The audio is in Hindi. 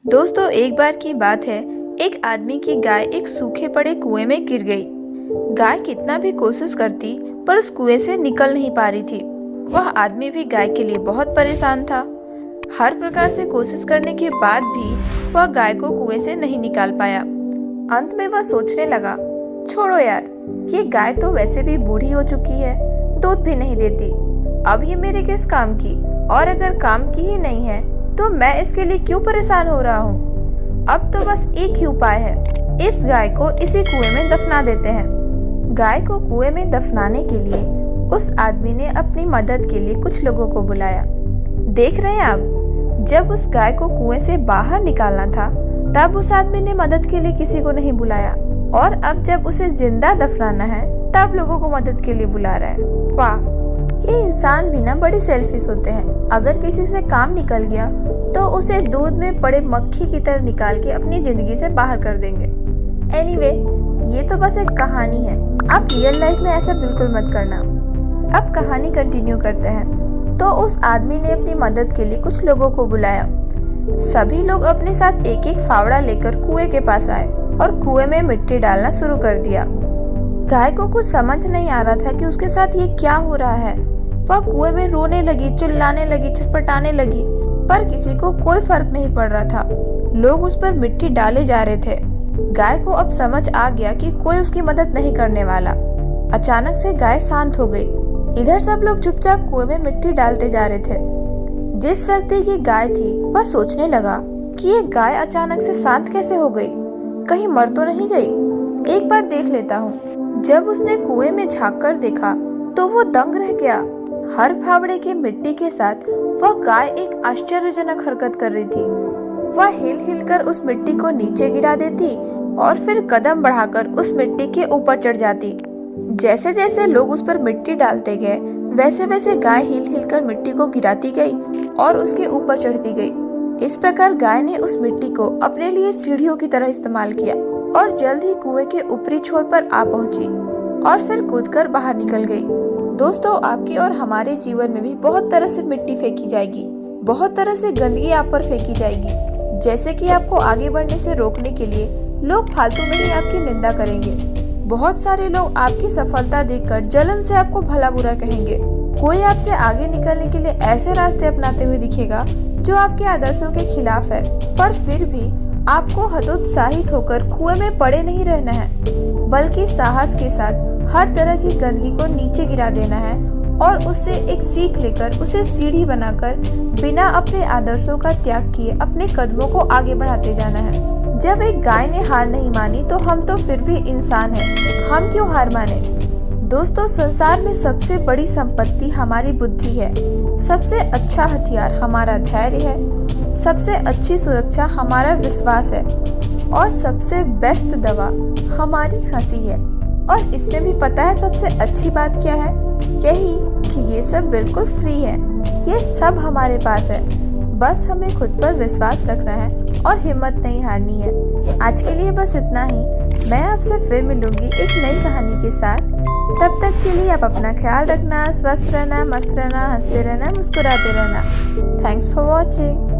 दोस्तों, एक बार की बात है। एक आदमी की गाय एक सूखे पड़े कुएं में गिर गई। गाय कितना भी कोशिश करती पर उस कुएं से निकल नहीं पा रही थी। वह आदमी भी गाय के लिए बहुत परेशान था। हर प्रकार से कोशिश करने के बाद भी वह गाय को कुएं से नहीं निकाल पाया। अंत में वह सोचने लगा, छोड़ो यार, ये गाय तो वैसे भी बूढ़ी हो चुकी है, दूध भी नहीं देती, अब ये मेरे किस काम की, और अगर काम की ही नहीं है तो मैं इसके लिए क्यों परेशान हो रहा हूँ। अब तो बस एक ही उपाय है, इस गाय को इसी कुएं में दफना देते हैं। गाय को कुएं में दफनाने के लिए उस आदमी ने अपनी मदद के लिए कुछ लोगों को बुलाया। देख रहे हैं आप, जब उस गाय को कुएं से बाहर निकालना था तब उस आदमी ने मदद के लिए किसी को नहीं बुलाया, और अब जब उसे जिंदा दफनाना है तब लोगों को मदद के लिए बुला रहा है। वाह, ये इंसान भी ना बड़े सेल्फिश होते हैं। अगर किसी से काम निकल गया तो उसे दूध में पड़े मक्खी की तरह निकाल के अपनी जिंदगी से बाहर कर देंगे। एनीवे, ये तो बस एक कहानी है। आप रियल लाइफ में ऐसा बिल्कुल मत करना। अब कहानी कंटिन्यू करते हैं। तो उस आदमी ने अपनी मदद के लिए कुछ लोगों को बुलाया। सभी लोग अपने साथ एक एक फावड़ा लेकर कुएं के पास आए और कुएं में मिट्टी डालना शुरू कर दिया। गाय को कुछ समझ नहीं आ रहा था कि उसके साथ ये क्या हो रहा है। वह कुएं में रोने लगी, चिल्लाने लगी, छटपटाने लगी, पर किसी को कोई फर्क नहीं पड़ रहा था। लोग उस पर मिट्टी डाले जा रहे थे। गाय को अब समझ आ गया कि कोई उसकी मदद नहीं करने वाला। अचानक से गाय शांत हो गई। इधर सब लोग चुपचाप कुएं में मिट्टी डालते जा रहे थे। जिस व्यक्ति की गाय थी वह सोचने लगा कि ये गाय अचानक से शांत कैसे हो गई, कहीं मर तो नहीं गई। एक बार देख लेता हूँ। जब उसने कुएं में झांक कर देखा तो वो दंग रह गया। हर फावड़े की मिट्टी के साथ वह गाय एक आश्चर्यजनक हरकत कर रही थी। वह हिल हिल कर उस मिट्टी को नीचे गिरा देती और फिर कदम बढ़ाकर उस मिट्टी के ऊपर चढ़ जाती। जैसे जैसे लोग उस पर मिट्टी डालते गए वैसे वैसे गाय हिल हिल कर मिट्टी को गिराती गई और उसके ऊपर चढ़ती गई। इस प्रकार गाय ने उस मिट्टी को अपने लिए सीढ़ियों की तरह इस्तेमाल किया और जल्द ही कुएं के ऊपरी छोर पर आ पहुंची और फिर कूदकर बाहर निकल गई। दोस्तों, आपके और हमारे जीवन में भी बहुत तरह से मिट्टी फेंकी जाएगी, बहुत तरह से गंदगी आप पर फेंकी जाएगी। जैसे कि आपको आगे बढ़ने से रोकने के लिए लोग फालतू में ही आपकी निंदा करेंगे। बहुत सारे लोग आपकी सफलता देखकर जलन से आपको भला बुरा कहेंगे। कोई आपसे आगे निकलने के लिए ऐसे रास्ते अपनाते हुए दिखेगा जो आपके आदर्शों के खिलाफ है, पर फिर भी आपको हतोत्साहित होकर कुएं में पड़े नहीं रहना है, बल्कि साहस के साथ हर तरह की गंदगी को नीचे गिरा देना है और उससे एक सीख लेकर उसे सीढ़ी बनाकर बिना अपने आदर्शों का त्याग किए अपने कदमों को आगे बढ़ाते जाना है। जब एक गाय ने हार नहीं मानी तो हम तो फिर भी इंसान हैं, हम क्यों हार माने। दोस्तों, संसार में सबसे बड़ी संपत्ति हमारी बुद्धि है, सबसे अच्छा हथियार हमारा धैर्य है, सबसे अच्छी सुरक्षा हमारा विश्वास है और सबसे बेस्ट दवा हमारी हंसी है। और इसमें भी पता है सबसे अच्छी बात क्या है? यही कि ये सब बिल्कुल फ्री है, ये सब हमारे पास है। बस हमें खुद पर विश्वास रखना है और हिम्मत नहीं हारनी है। आज के लिए बस इतना ही। मैं आपसे फिर मिलूंगी एक नई कहानी के साथ। तब तक के लिए आप अपना ख्याल रखना, स्वस्थ रहना, मस्त रहना, हंसते रहना, मुस्कुराते रहना। Thanks for watching.